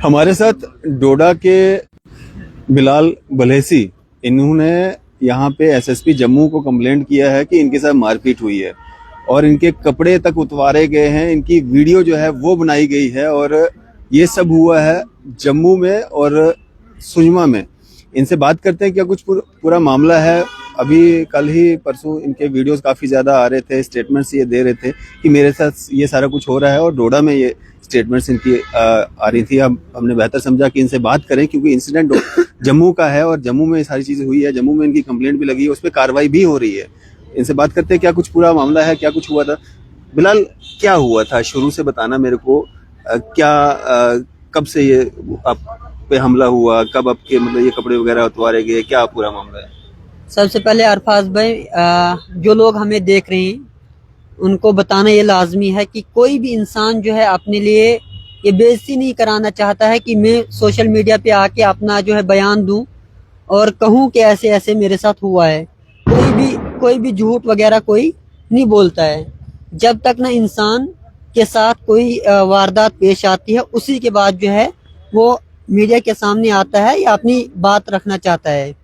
हमारे साथ डोडा के बिलाल बलेसी, इन्होंने यहाँ पे एसएसपी जम्मू को कंप्लेंट किया है कि इनके साथ मारपीट हुई है और इनके कपड़े तक उतारे गए हैं, इनकी वीडियो जो है वो बनाई गई है और ये सब हुआ है जम्मू में और सुजमा में। इनसे बात करते हैं क्या कुछ पूरा मामला है। अभी कल ही परसों इनके वीडियोस काफी ज्यादा आ रहे थे, स्टेटमेंट्स ये दे रहे थे कि मेरे साथ ये सारा कुछ हो रहा है और डोडा में ये स्टेटमेंट्स इनकी आ रही थी। अब हमने बेहतर समझा कि इनसे बात करें क्योंकि इंसिडेंट जम्मू का है और जम्मू में सारी चीजें हुई है, जम्मू में इनकी कंप्लेंट भी लगी है, उस पर कार्रवाई भी हो रही है। इनसे बात करते हैं क्या कुछ पूरा मामला है, क्या कुछ हुआ था। बिलाल, क्या हुआ था शुरू से बताना मेरे को। कब से ये आप पे हमला हुआ, कब आपके मतलब ये कपड़े वगैरह उतारे गए, क्या पूरा मामला है। सबसे पहले अरफाज भाई, जो लोग हमें देख रहे हैं उनको बताना ये लाजमी है कि कोई भी इंसान जो है अपने लिए ये बेइज्जती नहीं कराना चाहता है कि मैं सोशल मीडिया पे आके अपना जो है बयान दूं और कहूं कि ऐसे ऐसे मेरे साथ हुआ है। कोई भी झूठ वगैरह कोई नहीं बोलता है। जब तक ना इंसान के साथ कोई वारदात पेश आती है उसी के बाद जो है वो मीडिया के सामने आता है या अपनी बात रखना चाहता है।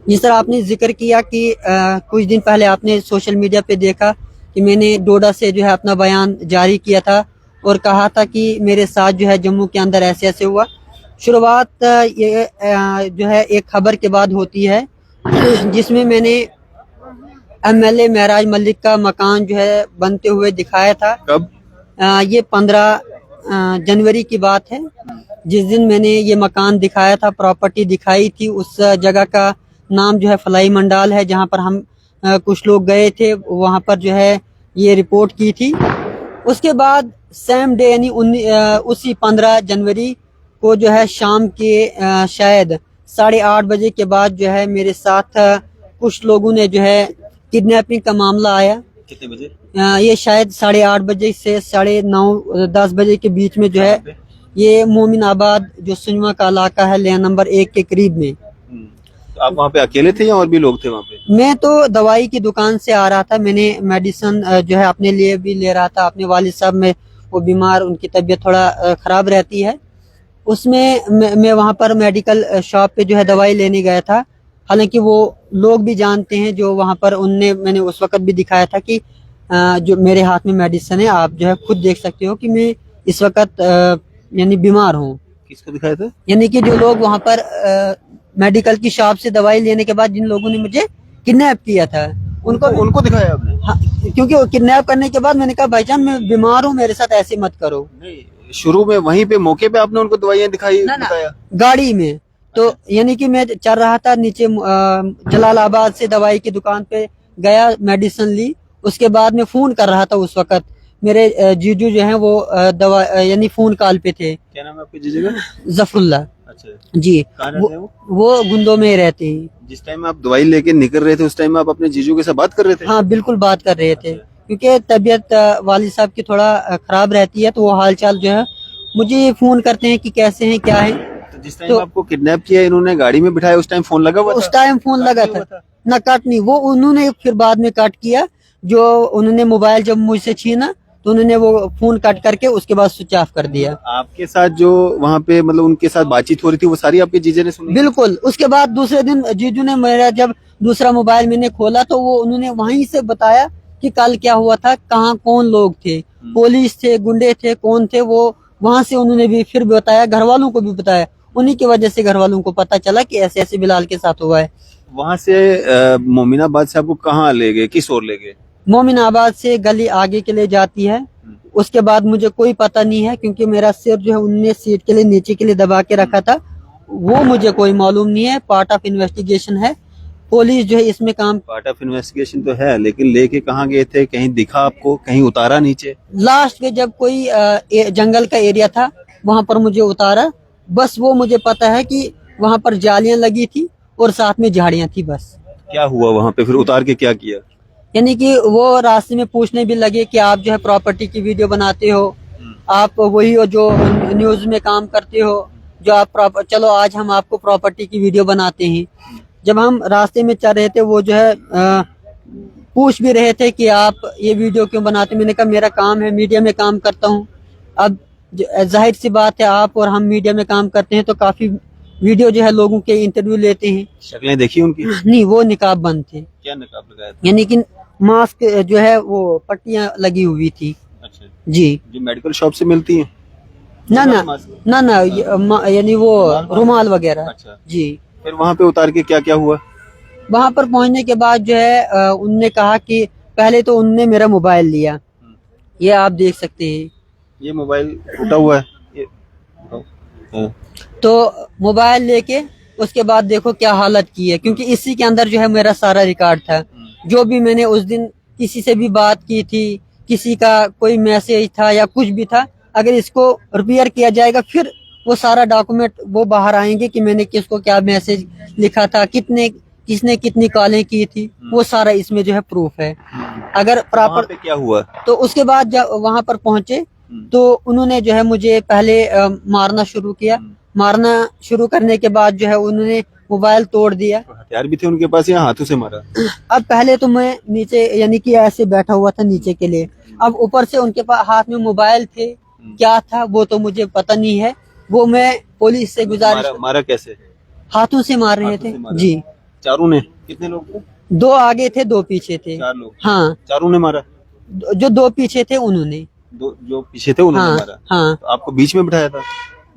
जिस तरह आपने जिक्र किया कि कुछ दिन पहले आपने सोशल मीडिया पे देखा कि मैंने डोडा से जो है अपना बयान जारी किया था और कहा था कि मेरे साथ जो है जम्मू के अंदर ऐसे ऐसे हुआ। शुरुआत ये जो है एक खबर के बाद होती है जिसमें मैंने एमएलए महराज मलिक का मकान जो है बनते हुए दिखाया था। कब? ये 15 जनवरी की बात है, जिस दिन मैंने ये मकान दिखाया था, प्रॉपर्टी दिखाई थी। उस जगह का नाम जो है फलाई मंडाल है, जहाँ पर हम कुछ लोग गए थे, वहाँ पर जो है ये रिपोर्ट की थी। उसके बाद सेम डे यानी उसी 15 जनवरी को जो है शाम के शायद 8:30 बजे के बाद जो है मेरे साथ कुछ लोगों ने जो है किडनैपिंग का मामला आया। कितने बजे? ये शायद 8:30 बजे से 9:30-10 बजे के बीच में जो है ये मोमिनाबाद जो सुजमा का इलाका है, लेन नंबर 1 के करीब में। तो आप वहाँ पे अकेले थे या और भी लोग थे वहाँ पे? मैं तो दवाई की दुकान से आ रहा था, मैंने मेडिसिन जो है अपने लिए भी ले रहा था। अपने वालिद साहब में वो बीमार, उनकी तबीयत थोड़ा खराब रहती है, उसमें मैं वहाँ पर मेडिकल शॉप पे जो है दवाई लेने गया था। हालांकि वो लोग भी जानते हैं जो वहाँ पर, मैंने उस वक्त भी दिखाया था कि जो मेरे हाथ में मेडिसिन है, आप जो है खुद देख सकते हो कि मैं इस वक्त यानी बीमार हूँ। किसको दिखाया था? यानी कि जो लोग वहाँ पर मेडिकल की शॉप से दवाई लेने के बाद जिन लोगों ने मुझे किडनैप किया था उनको दिखाया आपने? हाँ, क्योंकि वो किडनैप करने के बाद मैंने कहा भाईजान मैं बीमार हूँ, मेरे साथ ऐसे मत करो। नहीं, शुरू में वहीं पे मौके पे आपने उनको दवाइयाँ दिखाया? गाड़ी में तो यानी कि मैं चल रहा था नीचे, जलालाबाद से दवाई की दुकान पे गया, मेडिसिन ली। उसके बाद मैं फोन कर रहा था, उस वक्त मेरे जीजू जो हैं वो दवा यानी फोन कॉल पे थे। क्या नाम है आपके जीजू का? जफरुल्ला। अच्छा जी, कहाँ रहते हैं वो गुंदों में रहते हैं। जिस टाइम आप दवाई लेके निकल रहे थे उस टाइम आप अपने जीजू के साथ बात कर रहे थे? हाँ बिल्कुल बात कर रहे थे, क्योंकि तबीयत वालिद साहब की थोड़ा खराब रहती है, तो वो हालचाल जो है मुझे फोन करते हैं कि कैसे हैं, क्या है। तो जिस टाइम आपको किडनैप किया इन्होंने गाड़ी में बिठाया उस टाइम फोन लगा हुआ था? उस टाइम फोन लगा था ना, कट नहीं। वो उन्होंने फिर बाद में कट किया, जो उन्होंने मोबाइल जब मुझसे छीना तो उन्होंने वो फोन कट करके उसके बाद स्विच ऑफ कर दिया। आपके साथ जो वहाँ पे मतलब उनके साथ बातचीत हो रही थी वो सारी आपके जीजे ने सुनी? बिल्कुल। उसके बाद दूसरे दिन जीजू ने, मेरा जब दूसरा मोबाइल मैंने खोला तो वो उन्होंने वहीं से बताया कि कल क्या हुआ था, कहाँ कौन लोग थे, पुलिस थे, गुंडे थे, कौन थे। वो वहां से उन्होंने भी फिर बताया, घर वालों को भी बताया। उन्हीं की वजह से घर वालों को पता चला कि ऐसे ऐसे बिलाल के साथ हुआ है। वहाँ से मोमिनाबाद से आपको कहाँ ले गए, किस ओर ले गए? मोमिनाबाद से गली आगे के लिए जाती है। उसके बाद मुझे कोई पता नहीं है, क्योंकि मेरा सिर जो है उनने सीट के लिए नीचे के लिए दबा के रखा था, वो मुझे कोई मालूम नहीं है। पार्ट ऑफ इन्वेस्टिगेशन है, पुलिस जो है इसमें काम। पार्ट ऑफ इन्वेस्टिगेशन तो है, लेकिन लेके कहाँ गए थे? कहीं दिखा आपको, कहीं उतारा नीचे? लास्ट में जब कोई जंगल का एरिया था वहां पर मुझे उतारा, बस वो मुझे पता है कि वहां पर जालियां लगी थी और साथ में झाड़ियां थी। बस क्या हुआ वहाँ पे फिर उतार के क्या किया? यानी कि वो रास्ते में पूछने भी लगे कि आप जो है प्रॉपर्टी की वीडियो बनाते हो, आप वही हो जो न्यूज में काम करते हो, जो आप चलो आज हम आपको प्रॉपर्टी की वीडियो बनाते हैं। जब हम रास्ते में चल रहे थे वो जो है पूछ भी रहे थे कि आप ये वीडियो क्यों बनाते। मैंने कहा मेरा काम है, मीडिया में काम करता हूँ। अब जाहिर सी बात है, आप और हम मीडिया में काम करते हैं तो काफी वीडियो जो है लोगों के इंटरव्यू लेते हैं। शक्लें देखी उनकी? नहीं, वो निकाब बंद थे, क्या नकाब लगाया था? यानी कि मास्क जो है वो पट्टियां लगी हुई थी। अच्छा, जी। जो मेडिकल शॉप से मिलती हैं? ना ना मास्क? ना ना, यानी वो रुमाल वगैरह। अच्छा, जी। फिर वहाँ पे उतार के क्या क्या हुआ? वहां पर पहुंचने के बाद जो है उनने कहा कि पहले तो उनने मेरा मोबाइल लिया, ये आप देख सकते हैं, ये मोबाइल टूटा हुआ है ये। हाँ। तो मोबाइल लेके उसके बाद देखो क्या हालत की है, क्योंकि इसी के अंदर जो है मेरा सारा रिकॉर्ड था, जो भी मैंने उस दिन किसी से भी बात की थी, किसी का कोई मैसेज था या कुछ भी था, अगर इसको रिपेयर किया जाएगा फिर वो सारा डॉक्यूमेंट वो बाहर आएंगे कि मैंने किसको क्या मैसेज लिखा था, किसने कितनी कॉलें की थी, वो सारा इसमें जो है प्रूफ है। अगर प्रॉपर क्या हुआ? तो उसके बाद जब वहां पर पहुंचे तो उन्होंने जो है मुझे पहले मारना शुरू किया। मारना शुरू करने के बाद जो है उन्होंने मोबाइल तोड़ दिया। हथियार भी थे उनके पास या हाथों से मारा? अब पहले तो मैं नीचे यानी कि ऐसे बैठा हुआ था नीचे के लिए, अब ऊपर से उनके पास हाथ में मोबाइल थे, क्या था वो तो मुझे पता नहीं है। वो मैं पुलिस से गुजारिश। मारा कैसे? हाथों से मार रहे थे जी। चारों ने? कितने लोग थे? 2 आगे थे 2 पीछे थे। 4 लोग? हाँ, चारों ने मारा? जो 2 पीछे थे उन्होंने। जो पीछे थे उन्होंने हाँ, मारा? हाँ। तो आपको बीच में बिठाया था?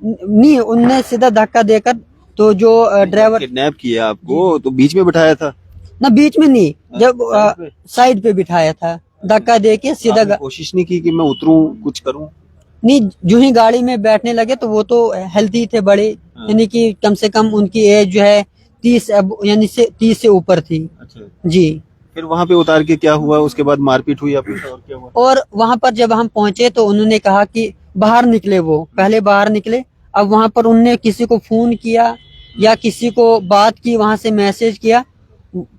नहीं, उनने सीधा धक्का देकर, तो जो ड्राइवर किडनैप किया आपको तो बीच में बिठाया था? ना, बीच में नहीं, जब साइड पे बिठाया था, धक्का दे के सीधा कोशिश नहीं की कि मैं उतरूं कुछ करूं? नहीं, जो ही गाड़ी में बैठने लगे तो वो तो हेल्थी थे बड़े, यानी कि कम से कम उनकी एज जो है 30 यानी से 30 से ऊपर थी। अच्छा जी। फिर वहाँ पे उतार के क्या हुआ? उसके बाद मारपीट हुई आपकी और क्या हुआ? और वहां पर जब हम पहुंचे तो उन्होंने कहा कि बाहर निकले, वो पहले बाहर निकले। अब वहां पर उनने किसी को फोन किया या किसी को बात की, वहां से मैसेज किया,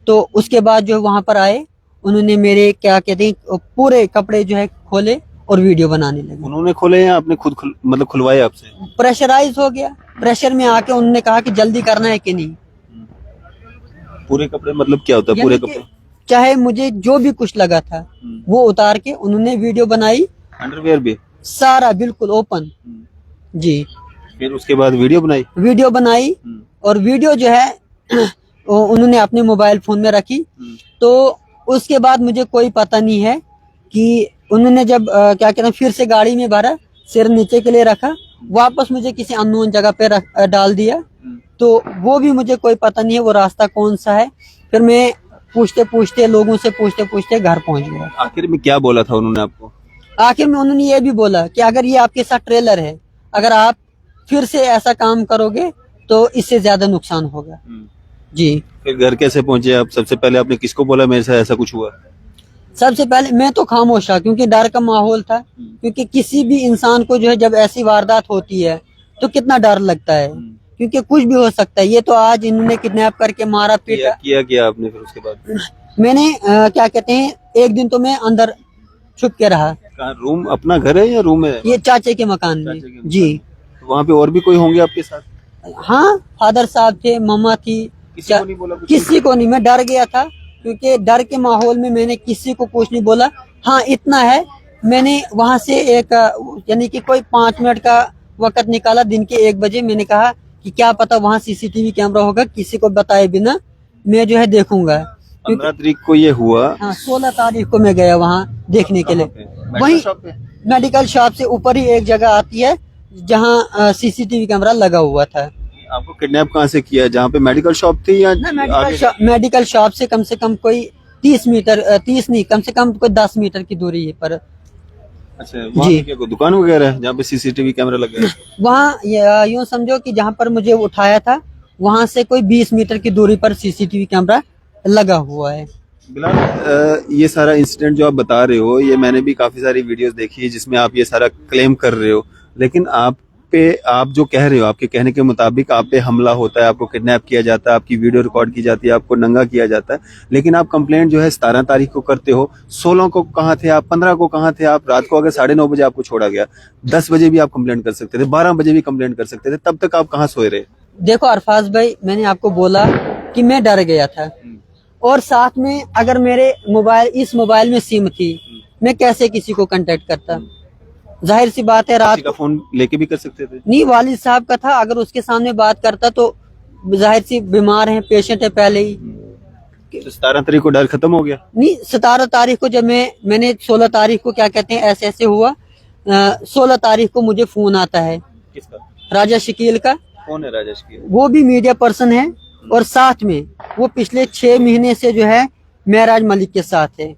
तो उसके बाद जो वहां पर आए, उन्होंने मेरे क्या कहते हैं पूरे कपड़े जो है खोले और वीडियो बनाने लगे। उन्होंने खोले या आपने खुद मतलब खुलवाए आपसे? प्रेशराइज हो गया, प्रेशर में आके उन्होंने कहा कि जल्दी करना है कि नहीं। पूरे कपड़े मतलब क्या होता है पूरे कपड़े? चाहे मुझे जो भी कुछ लगा था वो उतार के उन्होंने वीडियो बनाई। अंडरवेयर भी? सारा बिल्कुल ओपन। जी। फिर उसके बाद वीडियो बनाई और वीडियो जो है उन्होंने अपने मोबाइल फोन में रखी। तो उसके बाद मुझे कोई पता नहीं है कि उन्होंने जब क्या कहते हैं फिर से गाड़ी में भरा, सिर नीचे के लिए रखा, वापस मुझे किसी अननोन जगह पे डाल दिया, तो वो भी मुझे कोई पता नहीं है वो रास्ता कौन सा है। फिर मैं लोगों से पूछते पूछते घर पहुंच गया। आखिर में क्या बोला था उन्होंने आपको? आखिर में उन्होंने ये भी बोला कि अगर ये आपके साथ ट्रेलर है, अगर आप फिर से ऐसा काम करोगे तो इससे ज्यादा नुकसान होगा। जी। फिर घर कैसे पहुंचे आप? सबसे पहले आपने किसको बोला मेरे साथ ऐसा कुछ हुआ? सबसे पहले मैं तो खामोश था, क्योंकि डर का माहौल था, क्योंकि किसी भी इंसान को जो है जब ऐसी वारदात होती है तो कितना डर लगता है, क्योंकि कुछ भी हो सकता है। ये तो आज इन्होंने किडनैप करके मारा पीटा किया आपने। फिर उसके बाद मैंने क्या कहते हैं, एक दिन तो मैं अंदर छुप के रहा। रूम अपना घर है या रूम है? ये चाचे के मकान में। जी। वहाँ पे और भी कोई होंगे आपके साथ? हाँ, फादर साहब थे, मम्मा थी। किसी को नहीं बोला? किसी को नहीं, मैं डर गया था, क्योंकि डर के माहौल में मैंने किसी को कुछ नहीं बोला। हाँ, इतना है, मैंने वहां से एक यानी कि कोई 5 मिनट का वक्त निकाला दिन के 1 बजे। मैंने कहा कि क्या पता वहाँ सीसीटीवी कैमरा होगा, किसी को बताए बिना मैं जो है देखूंगा। 15 तारीख को ये हुआ। हाँ, 16 तारीख को मैं गया वहाँ देखने के लिए। वही मेडिकल शॉप से ऊपर ही एक जगह आती है जहाँ सीसीटीवी कैमरा लगा हुआ था। आपको किडनैप कहाँ से किया? जहाँ पे मेडिकल शॉप थी या मेडिकल शॉप से कम कोई 30 मीटर 30 नहीं, कम से कम कोई 10 मीटर की दूरी है पर। अच्छा, वहाँ पे क्या कोई दुकान वगैरह है जहाँ पे सीसीटीवी कैमरा लगा है? वहाँ यूँ समझो कि जहाँ पर मुझे उठाया था वहाँ से कोई 20 मीटर की दूरी पर सीसीटीवी कैमरा लगा हुआ है। बिलाल, ये सारा इंसिडेंट जो आप बता रहे हो, ये मैंने भी काफी सारी वीडियोस देखी है जिसमें आप ये सारा क्लेम कर रहे हो, लेकिन आप जो कह रहे हो, आपके कहने के मुताबिक आप पे हमला होता है, आपको किडनैप किया जाता है, आपकी वीडियो रिकॉर्ड की जाती है, आपको नंगा किया जाता है, लेकिन आप कंप्लेंट जो है 17 तारीख को करते हो। 16 को कहाँ थे आप? 15 को कहाँ थे आप? रात को अगर 9:30 बजे आपको छोड़ा गया, 10 बजे भी आप कंप्लेंट कर सकते थे, 12 बजे भी कंप्लेंट कर सकते थे, तब तक आप कहाँ सोए रहे? देखो अरफाज भाई, मैंने आपको बोला कि मैं डर गया था, और साथ में अगर मेरे इस मोबाइल में सिम थी, मैं कैसे किसी को कांटेक्ट करता? जाहिर सी बात है रात किसी का फोन लेके भी कर सकते थे। नहीं, वालिद साहब का था, अगर उसके सामने बात करता तो जाहिर सी बीमार है, पेशेंट है पहले ही। तो 17 तारीख को डर खत्म हो गया। नहीं, 17 तारीख को जब मैंने 16 तारीख को क्या कहते हैं ऐसे ऐसे हुआ, 16 तारीख को मुझे फोन आता है। किसका? राजा शकील का। कौन है राजा शकील? वो भी मीडिया पर्सन है और साथ में वो पिछले 6 महीने से जो है महराज मलिक के साथ है।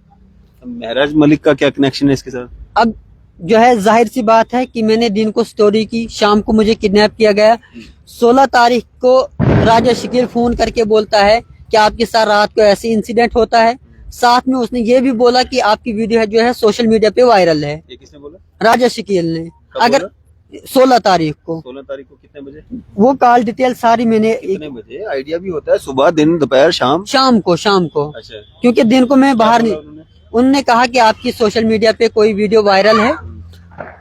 महराज मलिक का क्या कनेक्शन है इसके साथ? अब जो है जाहिर सी बात है कि मैंने दिन को स्टोरी की, शाम को मुझे किडनैप किया गया। 16 तारीख को राजा शकील फोन करके बोलता है कि आपके साथ रात को ऐसे इंसिडेंट होता है। साथ में उसने ये भी बोला कि आपकी वीडियो जो है सोशल मीडिया पे वायरल है। ये किसने बोला? राजा शकील ने। कब अगर 16 तारीख को 16 तारीख को कितने बजे? वो कॉल डिटेल सारी मैंने कितने बजे? आइडिया भी होता है, सुबह, दिन, दोपहर, शाम? शाम को अच्छा, क्योंकि दिन को मैं बाहर नहीं। उन्होंने? उन्होंने कहा कि आपकी सोशल मीडिया पे कोई वीडियो वायरल है,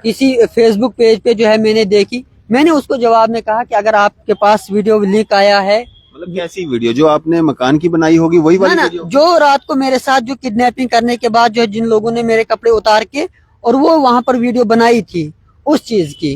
किसी फेसबुक पेज पे जो है मैंने देखी। मैंने उसको जवाब में कहा कि अगर आपके पास वीडियो लीक आया है, मतलब कैसी वीडियो? जो आपने मकान की बनाई होगी वही ना वाली ना, वीडियो? जो रात को मेरे साथ जो किडनैपिंग करने के बाद जो जिन लोगों ने मेरे कपड़े उतार के और वो वहां पर वीडियो बनाई थी उस चीज की,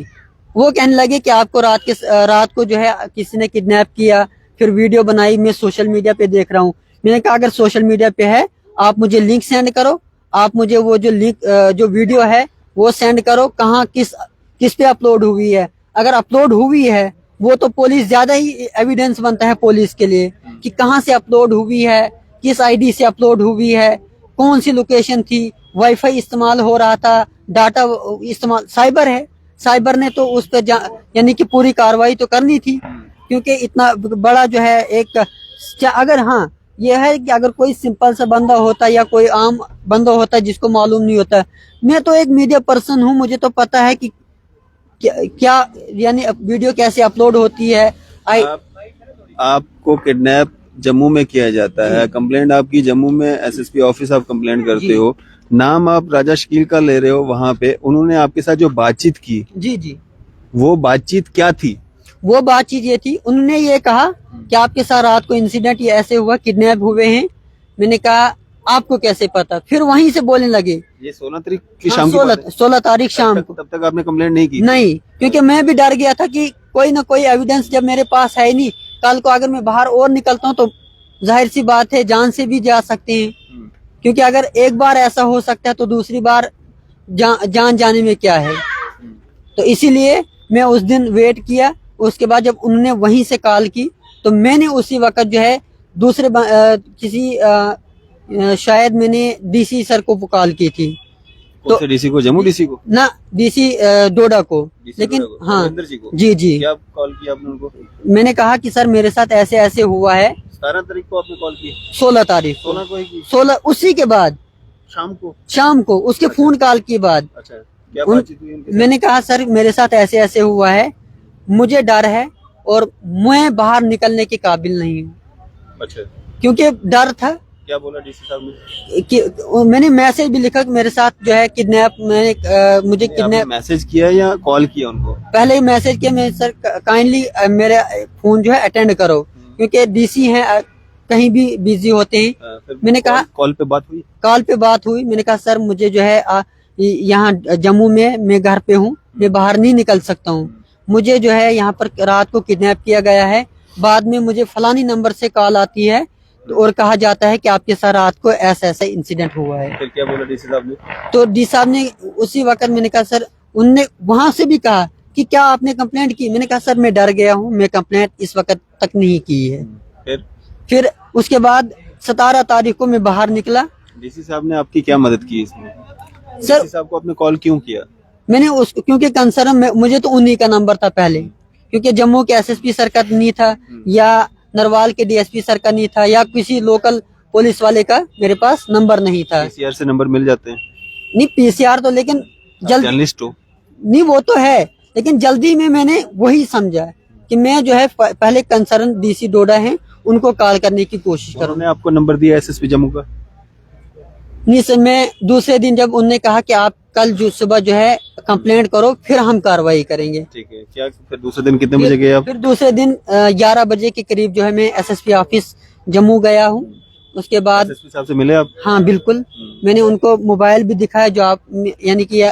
वो कहने लगे कि आपको रात को जो है किसी ने किडनैप किया, फिर वीडियो बनाई, मैं सोशल मीडिया पे देख रहा हूँ। मैंने कहा अगर सोशल मीडिया पे है आप मुझे लिंक सेंड करो, आप मुझे वो जो लिंक जो वीडियो है वो सेंड करो, कहाँ किस पे अपलोड हुई है। अगर अपलोड हुई है वो तो पुलिस ज्यादा ही एविडेंस बनता है पुलिस के लिए कि कहाँ से अपलोड हुई है, किस आईडी से अपलोड हुई है, कौन सी लोकेशन थी, वाईफाई इस्तेमाल हो रहा था, डाटा इस्तेमाल, साइबर है, साइबर ने तो उस पर यानी कि पूरी कार्रवाई तो करनी थी, क्योंकि इतना बड़ा जो है एक अगर हाँ ये है कि अगर कोई सिंपल सा बंदा होता या कोई आम बंदा होता जिसको मालूम नहीं होता, मैं तो एक मीडिया पर्सन हूँ, मुझे तो पता है कि क्या यानी वीडियो कैसे अपलोड होती है। आपको किडनैप जम्मू में किया जाता है, कंप्लेंट आपकी जम्मू में एसएसपी ऑफिस आप कंप्लेंट करते हो, नाम आप राजा शकील का ले रहे हो, वहां पे उन्होंने आपके साथ जो बातचीत की, जी वो बातचीत क्या थी? वो बातचीत ये थी, उन्होंने ये कहा कि आपके साथ रात को इंसिडेंट ये ऐसे हुआ, किडनैप हुए हैं। मैंने कहा आपको कैसे पता? फिर वहीं से बोलने लगे। ये 16 तारीख की शाम की बात है? 16 तारीख शाम को। तब तक आपने कंप्लेंट नहीं की? नहीं, क्योंकि मैं भी डर गया था कि कोई ना कोई एविडेंस जब मेरे पास है ही नहीं, कल को अगर मैं बाहर और निकलता हूँ तो जाहिर सी बात है जान से भी जा सकते हैं, क्योंकि अगर एक बार ऐसा हो सकता है तो दूसरी बार जान जाने में क्या है। तो इसीलिए मैं उस दिन वेट किया। उसके बाद जब उन्होंने वहीं से कॉल की तो मैंने उसी वक्त जो है दूसरे शायद मैंने डीसी सर को कॉल की थी। तो डीसी को? जम्मू डीसी को? ना, डीसी डोडा को। लेकिन हाँ जी क्या कॉल किया आपने उनको? मैंने कहा कि सर मेरे साथ ऐसे ऐसे हुआ है। 17 तारीख को आपने कॉल की? 16 तारीख को। 16 को ही की? 16 उसी के बाद शाम को उसके फोन कॉल के बाद। अच्छा, क्या बातचीत हुई उनके साथ? मैंने कहा सर मेरे साथ ऐसे ऐसे हुआ है, मुझे डर है और मैं बाहर निकलने के काबिल नहीं हूँ। अच्छा, क्योंकि डर था। क्या बोला डीसी साहब ने? कि मैंने मैसेज भी लिखा कि मेरे साथ जो है किडनैप, मुझे किडनैप। मैसेज किया या कॉल किया उनको? पहले ही मैसेज किया, मैं सर काइंडली मेरे फोन जो है अटेंड करो, क्योंकि डीसी हैं कहीं भी बिजी होते हैं। मैंने कहा कॉल पे बात हुई? कॉल पे बात हुई। मैंने कहा सर मुझे जो है यहाँ जम्मू में मैं घर पे हूँ, मैं बाहर नहीं निकल सकता हूँ, मुझे जो है यहाँ पर रात को किडनैप किया गया है। बाद में मुझे फलानी नंबर से कॉल आती है और कहा जाता है कि आपके साथ रात को ऐसा ऐसा इंसिडेंट हुआ है। फिर क्या बोला डीसी साहब ने? तो डी साहब ने उसी वक्त, मैंने कहा सर, उनने वहां से भी कहा कि क्या आपने कंप्लेंट की? मैंने कहा सर मैं डर गया हूँ, मैं कंप्लेंट इस वक्त तक नहीं की है। फिर उसके बाद 17 तारीख को मैं बाहर निकला। डीसी साहब ने आपकी क्या मदद की इसमें? सर डीसी साहब को आपने कॉल क्यों किया? मैंने क्योंकि कंसर्न मुझे तो उन्हीं का नंबर था पहले, क्योंकि जम्मू के एसएसपी सर का नहीं था या नरवाल के डीएसपी सर का नहीं था या किसी लोकल पुलिस वाले का मेरे पास नंबर नहीं था। पीसीआर से नंबर मिल जाते हैं? नहीं, पीसीआर तो लेकिन जर्नलिस्ट हो नहीं, वो तो है, लेकिन जल्दी में मैंने वही समझा कि मैं जो है पहले कंसर्न डीसी डोडा है उनको कॉल करने की कोशिश करूँ। उन्होंने आपको नंबर दिया एसएसपी जम्मू का? नहीं सर, मैं दूसरे दिन जब उन्होंने कहा कि आप कल जो सुबह जो है कंप्लेंट करो फिर हम कार्रवाई करेंगे। ठीक है। क्या फिर दूसरे दिन कितने बजे गए आप? फिर दूसरे दिन 11 बजे के करीब जो है मैं एसएसपी ऑफिस जम्मू गया हूँ। उसके बाद एसएसपी साहब से मिले आप? हाँ बिल्कुल, मैंने उनको मोबाइल भी दिखाया जो आप यानी कि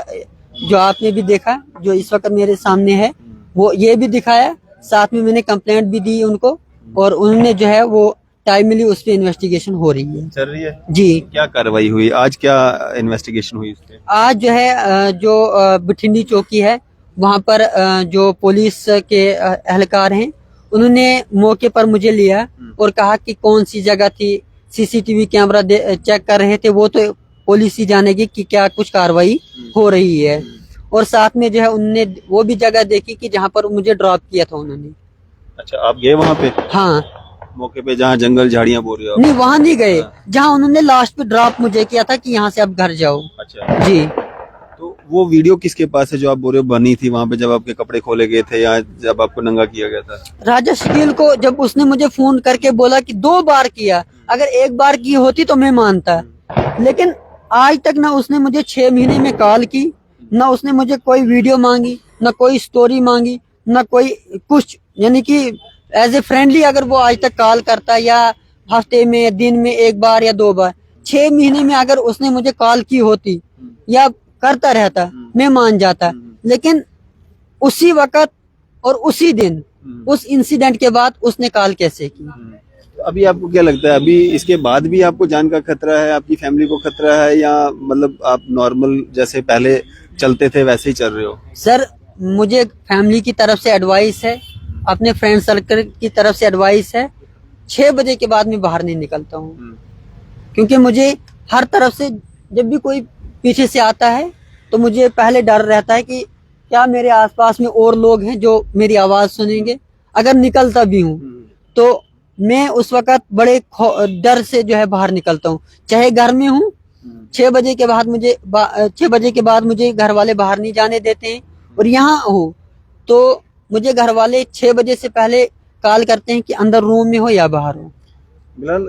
जो आपने भी देखा, जो इस वक्त मेरे सामने है, वो ये भी दिखाया, साथ में मैंने कंप्लेंट भी दी उनको, और उन्होंने जो है वो टाइमली उस पर इन्वेस्टिगेशन हो रही है। चल रही है जी। क्या कार्रवाई हुई आज, क्या इन्वेस्टिगेशन हुई उसके? आज जो है जो बठिंडी चौकी है वहाँ पर जो पुलिस के एहलकार हैं, उन्होंने मौके पर मुझे लिया और कहा कि कौन सी जगह थी, सीसीटीवी कैमरा चेक कर रहे थे, वो तो पुलिस ही जानेगी कि क्या कुछ कार्रवाई हो रही है। और साथ में जो है उन्होंने वो भी जगह देखी कि जहाँ पर मुझे ड्रॉप किया था उन्होंने। अच्छा, आप गए वहाँ पे हाँ, मौके पे जहाँ जंगल झाड़ियाँ बोल रहे हो आप? नहीं वहाँ नहीं गए, जहाँ उन्होंने लास्ट पे ड्रॉप मुझे किया था कि यहाँ से आप घर जाओ। अच्छा, जी। तो वो वीडियो किसके पास है जो आप बोल रहे हो बनी थी वहाँ पे, जब आपके कपड़े खोले गए थे या जब आपको नंगा किया गया था? राजा शकील को जब उसने मुझे फोन करके बोला कि 2 बार किया, अगर 1 बार की होती तो मैं मानता, लेकिन आज तक ना उसने मुझे 6 महीने में कॉल की, ना उसने मुझे कोई वीडियो मांगी, ना कोई स्टोरी मांगी, ना कोई कुछ, यानी कि एज ए फ्रेंडली अगर वो आज तक कॉल करता या हफ्ते में दिन में 1 बार या 2 बार, 6 महीने में अगर उसने मुझे कॉल की होती या करता रहता मैं मान जाता, लेकिन उसी वक्त और उसी दिन उस इंसिडेंट के बाद उसने कॉल कैसे की? तो अभी आपको क्या लगता है, अभी इसके बाद भी आपको जान का खतरा है, आपकी फैमिली को खतरा है, या मतलब आप नॉर्मल जैसे पहले चलते थे वैसे ही चल रहे हो? सर, मुझे फैमिली की तरफ से एडवाइस है, अपने फ्रेंड सर्कल की तरफ से एडवाइस है, 6 बजे के बाद मैं बाहर नहीं निकलता हूँ, क्योंकि मुझे हर तरफ से जब भी कोई पीछे से आता है तो मुझे पहले डर रहता है कि क्या मेरे आसपास में और लोग हैं जो मेरी आवाज सुनेंगे। अगर निकलता भी हूँ तो मैं उस वक्त बड़े डर से जो है बाहर निकलता हूँ, चाहे घर में हूँ। 6 बजे के बाद 6 बजे के बाद मुझे घर वाले बाहर नहीं जाने देते हैं, और यहाँ हूँ तो मुझे घर वाले 6 बजे से पहले कॉल करते हैं कि अंदर रूम में हो या बाहर हो। बिलाल,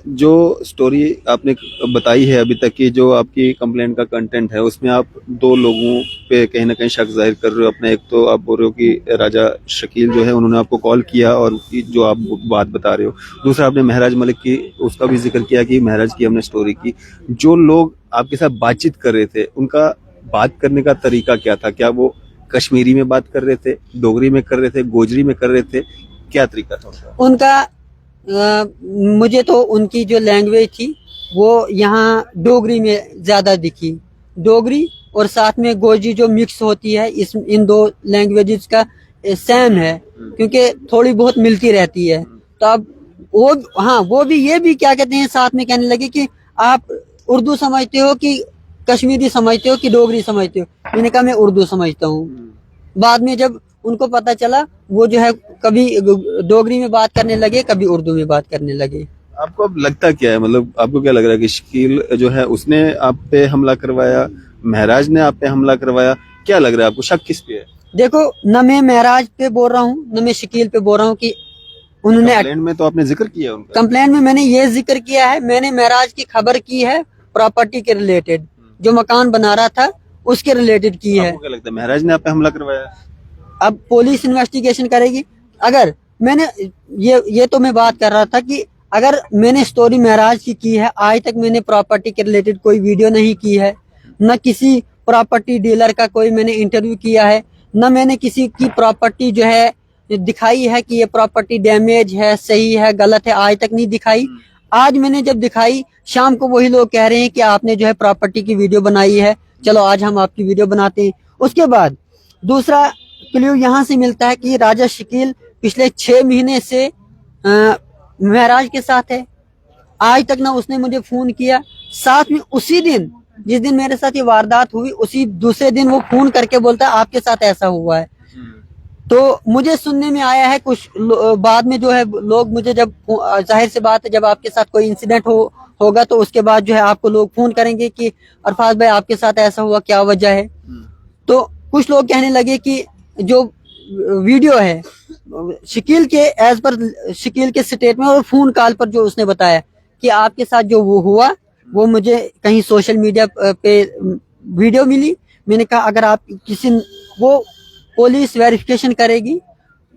जो स्टोरी आपने बताई है अभी तक की, जो आपकी कंप्लेंट का कंटेंट है, उसमें आप 2 लोगों पे कहीं ना कहीं शक जाहिर कर रहे हो अपना। एक तो आप बोल रहे हो कि राजा शकील जो है उन्होंने आपको कॉल किया और जो आप बात बता रहे हो, दूसरा आपने महराज मलिक की उसका भी जिक्र किया कि महराज की हमने स्टोरी की। जो लोग आपके साथ बातचीत कर रहे थे उनका बात करने का तरीका क्या था? क्या वो कश्मीरी में बात कर रहे थे, डोगरी में कर रहे थे, गोजरी में कर रहे थे, क्या तरीका था उनका? मुझे तो उनकी जो लैंग्वेज थी वो यहाँ डोगरी में ज्यादा दिखी, डोगरी और साथ में गोजी जो मिक्स होती है, इन 2 लैंग्वेजेस का सेम है, क्योंकि थोड़ी बहुत मिलती रहती है। तो अब वो भी ये भी क्या कहते हैं, साथ में कहने लगे कि आप उर्दू समझते हो कि कश्मीरी समझते हो कि डोगरी समझते हो? मैंने कहा मैं उर्दू समझता हूँ। बाद में जब उनको पता चला, वो जो है कभी डोगरी में बात करने लगे, कभी उर्दू में बात करने लगे। आपको अब लगता क्या है, मतलब आपको क्या लग रहा है कि शकील जो है उसने आप पे हमला करवाया, महराज ने आप पे हमला करवाया? क्या लग रहा है आपको, शक किस पे है? देखो, न मैं महराज पे बोल रहा हूँ, न मैं शकील पे बोल रहा हूँ कि उन्होंने। कंप्लेंट में तो आपने जिक्र किया उनका। कंप्लेंट में मैंने ये जिक्र किया है, मैंने महराज की खबर की है प्रॉपर्टी के रिलेटेड, जो मकान बना रहा था उसके रिलेटेड की है। आपको क्या लगता है महराज ने आप पे हमला करवाया? अब पुलिस इन्वेस्टिगेशन करेगी। अगर मैंने ये तो मैं बात कर रहा था कि अगर मैंने स्टोरी महराज की है, आज तक मैंने प्रॉपर्टी के रिलेटेड कोई वीडियो नहीं की है, न किसी प्रॉपर्टी डीलर का कोई मैंने इंटरव्यू किया है, न मैंने किसी की प्रॉपर्टी जो है दिखाई है कि ये प्रॉपर्टी डैमेज है, सही है, गलत है, आज तक नहीं दिखाई। आज मैंने जब दिखाई, शाम को वही लोग कह रहे हैं कि आपने जो है प्रॉपर्टी की वीडियो बनाई है, चलो आज हम आपकी वीडियो बनाते हैं। उसके बाद दूसरा क्ल्यू यहाँ से मिलता है कि राजा शकील पिछले 6 महीने से महराज के साथ है, आज तक ना उसने मुझे फोन किया। साथ में उसी दिन जिस दिन मेरे साथ ये वारदात हुई, उसी दूसरे दिन वो फोन करके बोलता है आपके साथ ऐसा हुआ है। तो मुझे सुनने में आया है कुछ बाद में जो है लोग मुझे जब, जाहिर सी बात है जब आपके साथ कोई इंसिडेंट होगा तो उसके बाद जो है आपको लोग फोन करेंगे कि अरफाज भाई आपके साथ ऐसा हुआ, क्या वजह है। तो कुछ लोग कहने लगे कि जो वीडियो है शकील के, एज पर शकील के स्टेटमेंट और फोन कॉल पर जो उसने बताया कि आपके साथ जो वो हुआ, वो मुझे कहीं सोशल मीडिया पे वीडियो मिली। मैंने कहा अगर आप वो पुलिस वेरिफिकेशन करेगी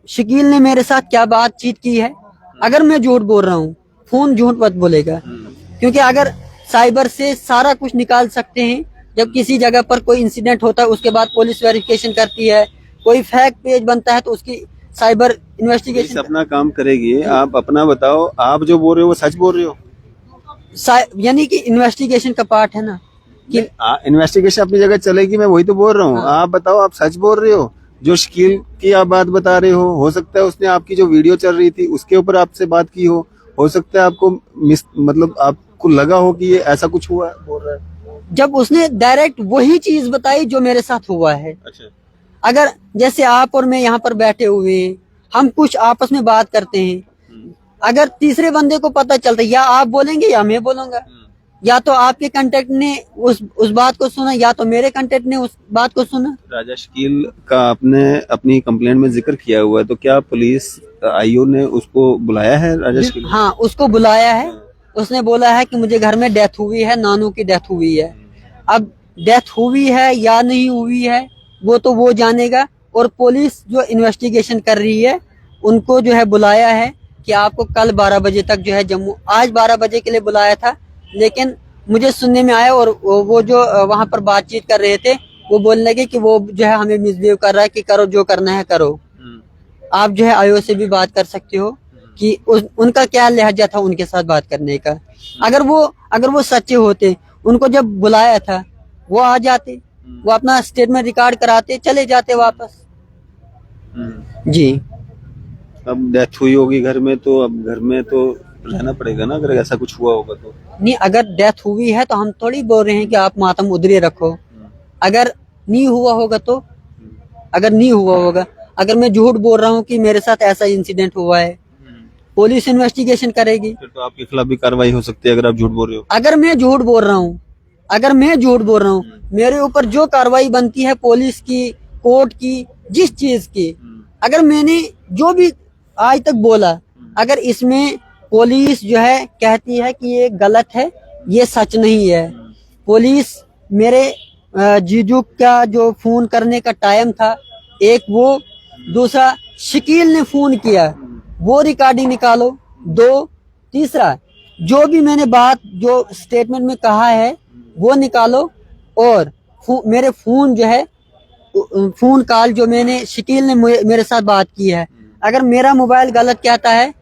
शकील ने मेरे साथ क्या बातचीत की है। अगर मैं झूठ बोल रहा हूँ, फोन झूठ मत बोलेगा, क्योंकि अगर साइबर से सारा कुछ निकाल सकते हैं जब किसी जगह पर कोई इंसिडेंट होता है उसके बाद पुलिस वेरिफिकेशन करती है, कोई फेक पेज बनता है तो उसकी साइबर पुलिस इन्वेस्टिगेशन, अपना काम करेगी, आप अपना बताओ, आप जो बोल रहे हो वो सच बोल रहे हो? यानी कि इन्वेस्टिगेशन का पार्ट है ना कि इन्वेस्टिगेशन अपनी जगह चलेगी, मैं वही तो बोल रहा हूँ। हाँ। आप बताओ, आप सच बोल रहे हो? जो शकील की आप बात बता रहे हो सकता है उसने आपकी जो वीडियो चल रही थी उसके ऊपर आपसे बात की हो सकता है आपको मतलब आपको लगा हो कि ये ऐसा कुछ हुआ है, बोल रहा है। जब उसने डायरेक्ट वही चीज बताई जो मेरे साथ हुआ है। अच्छा, अगर जैसे आप और मैं यहाँ पर बैठे हुए हैं, हम कुछ आपस में बात करते हैं, अगर तीसरे बंदे को पता चलता है, या आप बोलेंगे या मैं बोलूंगा, या तो आपके कांटेक्ट ने उस बात को सुना या तो मेरे कांटेक्ट ने उस बात को सुना। राजा शकील का आपने अपनी कंप्लेंट में जिक्र किया हुआ है, तो क्या पुलिस आईओ ने उसको बुलाया है राजा शकील? हाँ, उसको बुलाया है। उसने बोला है कि मुझे घर में डेथ हुई है, नानू की डेथ हुई है। अब डेथ हुई है या नहीं हुई है वो तो वो जानेगा, और पुलिस जो इन्वेस्टिगेशन कर रही है उनको जो है बुलाया है कि आपको कल 12 बजे तक जो है जम्मू, आज 12 बजे के लिए बुलाया था, लेकिन मुझे सुनने में आया और वो जो वहां पर बातचीत कर रहे थे वो बोलने लगे कि वो जो है हमें मिसबिहेव कर रहा है कि करो जो करना है करो। आप जो है आईओ से भी बात कर सकते हो कि उनका क्या लहजा था उनके साथ बात करने का। अगर वो सच्चे होते, उनको जब बुलाया था वो आ जाते, वो अपना स्टेटमेंट रिकॉर्ड कराते, चले जाते वापस। जी, अब डेथ हुई होगी घर में, तो अब घर में तो रहना पड़ेगा ना, अगर ऐसा कुछ हुआ होगा तो। नहीं, अगर डेथ हुई है तो हम थोड़ी बोल रहे हैं कि आप मातम उधरे रखो। अगर नहीं हुआ होगा तो, अगर नहीं हुआ होगा, अगर मैं झूठ बोल रहा हूँ कि मेरे साथ ऐसा इंसिडेंट हुआ है, पुलिस इन्वेस्टिगेशन करेगी। फिर तो आपके खिलाफ भी कार्रवाई हो सकती है अगर आप झूठ बोल रहे हो। अगर मैं झूठ बोल रहा हूँ, मेरे ऊपर जो कार्रवाई बनती है पुलिस की, कोर्ट की, जिस चीज की, अगर मैंने जो भी आज तक बोला, अगर इसमें पुलिस जो है कहती है कि ये गलत है, ये सच नहीं है, पुलिस मेरे जीजू का जो फोन करने का टाइम था, एक वो, दूसरा शकील ने फोन किया वो रिकॉर्डिंग निकालो, दो, तीसरा जो भी मैंने बात जो स्टेटमेंट में कहा है वो निकालो, और मेरे फोन जो है, फोन कॉल जो मैंने शकील ने मेरे साथ बात की है, अगर मेरा मोबाइल गलत कहता है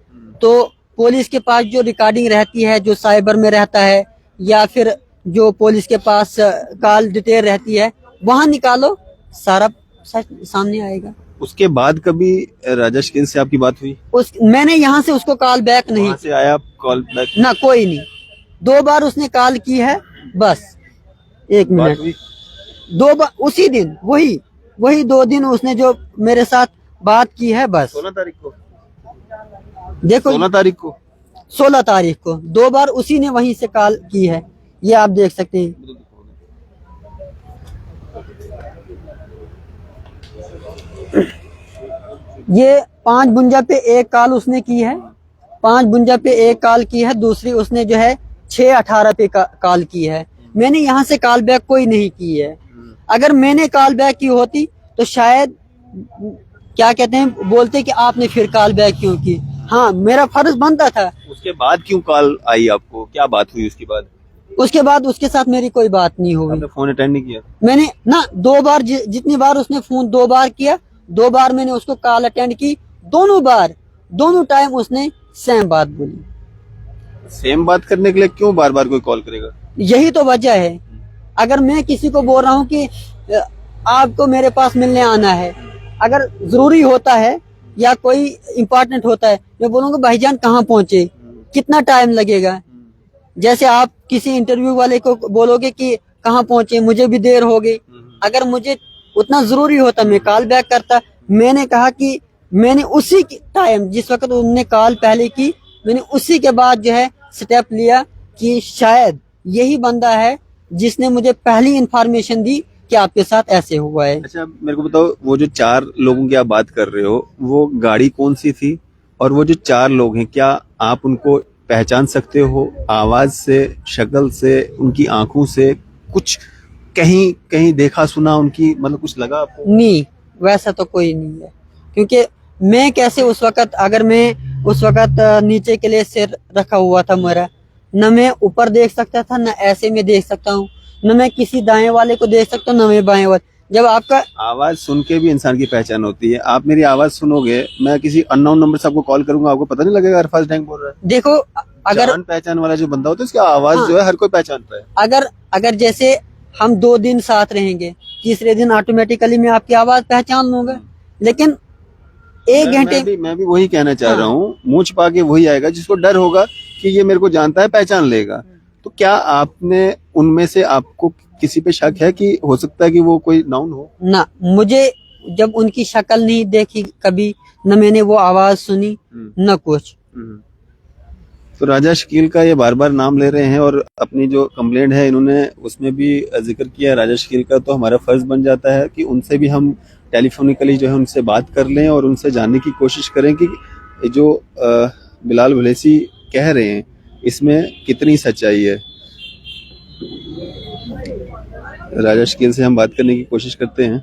तो पुलिस के पास जो रिकॉर्डिंग रहती है, जो साइबर में रहता है, या फिर जो पुलिस के पास कॉल डिटेल रहती है, वहां निकालो, सारा सच सामने आएगा। उसके बाद कभी राजा शकील से आपकी बात हुई? मैंने यहाँ से उसको कॉल बैक नहीं, वहां से आया कॉल बैक ना, कोई नहीं। 2 बार उसने कॉल की है बस। 1 मिनट, हुई? 2 बार उसी दिन, वही 2 दिन उसने जो मेरे साथ बात की है बस। 16 तारीख को, देखो 16 तारीख को, 16 तारीख को 2 बार उसी ने वहीं से कॉल की है, ये आप देख सकते हैं। ये 552 पे एक कॉल उसने की है, 552 पे एक कॉल की है, दूसरी उसने जो है 618 पे कॉल की है। मैंने यहाँ से कॉल बैक कोई नहीं की है। अगर मैंने कॉल बैक की होती तो शायद क्या कहते हैं, बोलते कि आपने फिर कॉल बैक क्यों की। हाँ, मेरा फर्ज बनता था। उसके बाद क्यों कॉल आई आपको, क्या बात हुई उसके बाद? उसके बाद उसके साथ मेरी कोई बात नहीं हुई। आपने फोन अटेंड नहीं किया? मैंने ना 2 बार, जितनी बार उसने फोन 2 बार किया, 2 बार मैंने उसको कॉल अटेंड की, दोनों टाइम उसने सेम बात बोली। सेम बात करने के लिए क्यों बार बार कोई कॉल करेगा? यही तो वजह है। अगर मैं किसी को बोल रहा हूँ कि आपको मेरे पास मिलने आना है, अगर जरूरी होता है या कोई इम्पोर्टेंट होता है, मैं बोलूंगा भाईजान कहाँ पहुंचे, कितना टाइम लगेगा। जैसे आप किसी इंटरव्यू वाले को बोलोगे कि कहाँ पहुंचे, मुझे भी देर हो गई, अगर मुझे उतना जरूरी होता मैं कॉल बैक करता। मैंने कहा कि मैंने उसी टाइम, जिस वक्त उन्होंने कॉल पहले की, मैंने उसी के बाद जो है स्टेप लिया कि शायद यही बंदा है जिसने मुझे पहली इंफॉर्मेशन दी कि आपके साथ ऐसे हुआ है। अच्छा, मेरे को बताओ, वो जो 4 लोगों की आप बात कर रहे हो, वो गाड़ी कौन सी थी, और वो जो 4 लोग हैं, क्या आप उनको पहचान सकते हो आवाज से, शक्ल से, उनकी आंखों से? कुछ कहीं देखा सुना उनकी, मतलब कुछ लगा आपको? नहीं, वैसा तो कोई नहीं है, क्योंकि मैं कैसे उस वक्त, अगर मैं उस वक्त नीचे के लिए सिर रखा हुआ था मेरा, न मैं ऊपर देख सकता था, न ऐसे में देख सकता हूँ, न मैं किसी दाएं वाले को देख सकता हूँ न मैं बाएं वाले। जब आपका आवाज सुन के भी इंसान की पहचान होती है। आप मेरी आवाज सुनोगे, मैं किसी अननोन नंबर से आपको कॉल करूंगा, आपको पता नहीं लगेगा अरफाज डैंग बोल रहा है। देखो, अगर जान पहचान वाला जो बंदा होता है उसकी आवाज हाँ, जो है हर कोई पहचानता है। अगर जैसे हम 2 दिन साथ रहेंगे, तीसरे दिन ऑटोमेटिकली मैं आपकी आवाज पहचान लूंगा। लेकिन एक घंटे मैं भी वही कहना चाह हाँ। रहा हूँ, मुंह छुपा के वही आएगा जिसको डर होगा कि ये मेरे को जानता है, पहचान लेगा। तो क्या आपने उनमें से आपको किसी पे शक है कि हो सकता है कि वो कोई नाउन हो? ना, मुझे जब उनकी शक्ल नहीं देखी कभी, न मैंने वो आवाज सुनी, न कुछ। तो राजा शकील का ये बार बार नाम ले रहे हैं और अपनी जो कंप्लेंट है इन्होंने उसमें भी जिक्र किया है राजा शकील का। तो हमारा फर्ज बन जाता है कि उनसे भी हम टेलीफोनिकली जो है उनसे बात कर लें और उनसे जानने की कोशिश करें कि जो बिलाल भुलैसी कह रहे हैं इसमें कितनी सच्चाई है। राजा शकील से हम बात करने की कोशिश करते हैं।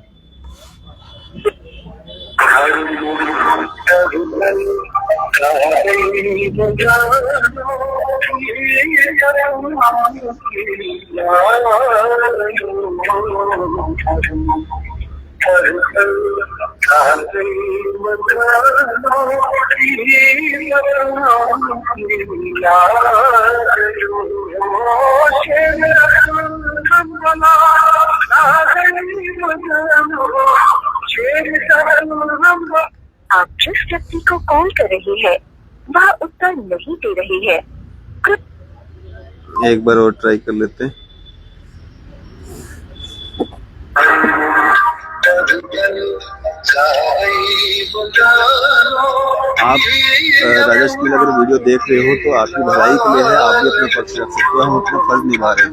आप जिस व्यक्ति को कॉल कर रही है वह उत्तर नहीं दे रही है। एक बार और ट्राई कर लेते हैं। आप राजा शकील अगर वीडियो देख रहे हो तो आपकी भलाई के लिए है, आप भी अपना पक्ष रख सकते हो, हम अपना फर्ज निभा रहे हैं।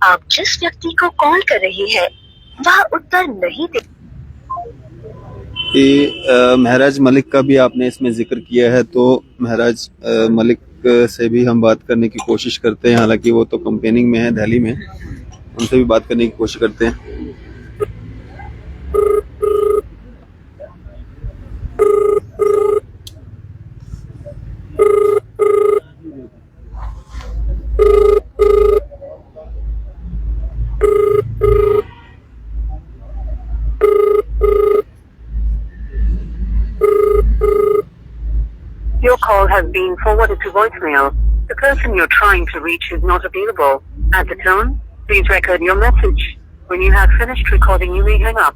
आप जिस व्यक्ति को कॉल कर रही है वह उत्तर नहीं दे। महराज मलिक का भी आपने इसमें जिक्र किया है, तो महराज मलिक से भी हम बात करने की कोशिश करते हैं। हालांकि वो तो कंपेनिंग में है दिल्ली में, उनसे भी बात करने की कोशिश करते हैं। Your call has been forwarded to voicemail. The person you're trying to reach is not available. At the tone, please record your message. When you have finished recording, you may hang up.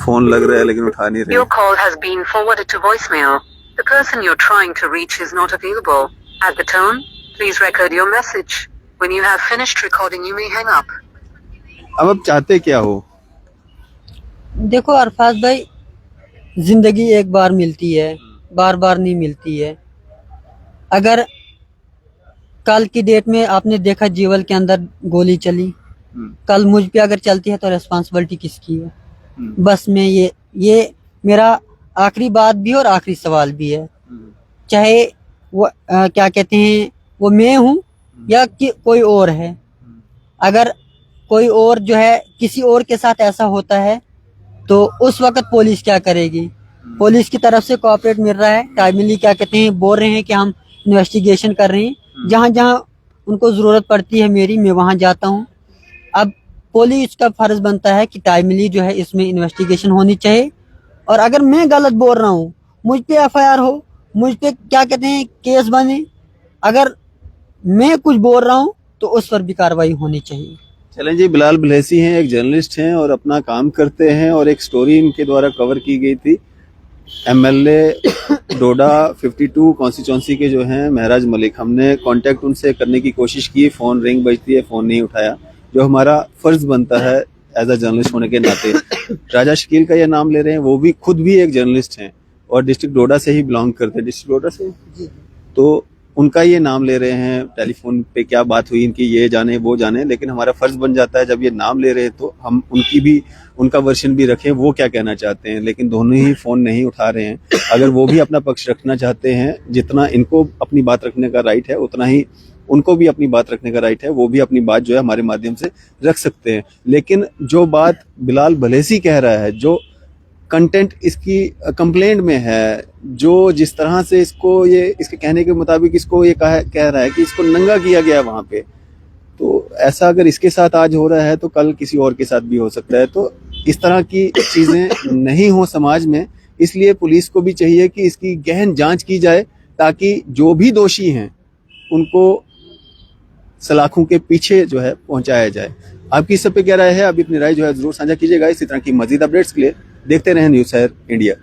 Phone लग रहा है लेकिन उठा नहीं रहे। Your call has been forwarded to voicemail. The person you're trying to reach is not available. At the tone, please record your message. When you have finished recording, you may hang up. अब आप चाहते क्या हो? देखो अरफाज भाई, जिंदगी एक बार मिलती है, बार बार नहीं मिलती है। अगर कल की डेट में आपने देखा जीवल के अंदर गोली चली, कल मुझ पे अगर चलती है तो रिस्पांसिबिलिटी किसकी है? बस मैं ये मेरा आखिरी बात भी और आखिरी सवाल भी है। चाहे वो क्या कहते हैं, वो मैं हूँ या कि कोई और है। अगर कोई और जो है किसी और के साथ ऐसा होता है तो उस वक्त पुलिस क्या करेगी? पुलिस की तरफ से कोऑपरेट मिल रहा है, टाइमली क्या कहते हैं बोल रहे हैं कि हम इन्वेस्टिगेशन कर रहे हैं। जहाँ जहाँ उनको जरूरत पड़ती है मेरी, मैं वहाँ जाता हूँ। अब पुलिस का फर्ज बनता है कि टाइमली जो है इसमें इन्वेस्टिगेशन होनी चाहिए। और अगर मैं गलत बोल रहा हूँ, मुझ पे एफआईआर हो, मुझ पे क्या कहते हैं केस बने। अगर मैं कुछ बोल रहा हूँ तो उस पर भी कार्रवाई होनी चाहिए। चलें जी, बिलाल भुलैसी हैं, एक जर्नलिस्ट हैं और अपना काम करते हैं। और एक स्टोरी इनके द्वारा कवर की गई थी, एमएलए डोडा 52 कॉन्स्टिट्यूंसी के जो हैं महराज मलिक। हमने कांटेक्ट उनसे करने की कोशिश की, फ़ोन रिंग बजती है, फ़ोन नहीं उठाया। जो हमारा फ़र्ज़ बनता है एज अ जर्नलिस्ट होने के नाते। राजा शकील का ये नाम ले रहे हैं, वो भी खुद भी एक जर्नलिस्ट हैं और डिस्ट्रिक्ट डोडा से ही बिलोंग करते हैं। डिस्ट्रिक्ट डोडा से तो उनका ये नाम ले रहे हैं। टेलीफोन पे क्या बात हुई इनकी, ये जाने वो जाने, लेकिन हमारा फर्ज बन जाता है जब ये नाम ले रहे हैं तो हम उनका वर्जन भी रखें, वो क्या कहना चाहते हैं। लेकिन दोनों ही फोन नहीं उठा रहे हैं। अगर वो भी अपना पक्ष रखना चाहते हैं, जितना इनको अपनी बात रखने का राइट है उतना ही उनको भी अपनी बात रखने का राइट है, वो भी अपनी बात जो है हमारे माध्यम से रख सकते हैं। लेकिन जो बात बिलाल भलेसी कह रहा है, जो कंटेंट इसकी कंप्लेंट में है, जो जिस तरह से इसको ये इसके कहने के मुताबिक इसको ये कह रहा है कि इसको नंगा किया गया वहां पे, तो ऐसा अगर इसके साथ आज हो रहा है तो कल किसी और के साथ भी हो सकता है। तो इस तरह की चीजें नहीं हो समाज में, इसलिए पुलिस को भी चाहिए कि इसकी गहन जांच की जाए ताकि जो भी दोषी हैं उनको सलाखों के पीछे जो है पहुंचाया जाए। आपकी इस सब पे क्या राय है? आप अपनी राय जो है जरूर साझा कीजिएगा। इसी तरह की मजीद अपडेट्स के लिए देखते रहें न्यूज़ शहर इंडिया।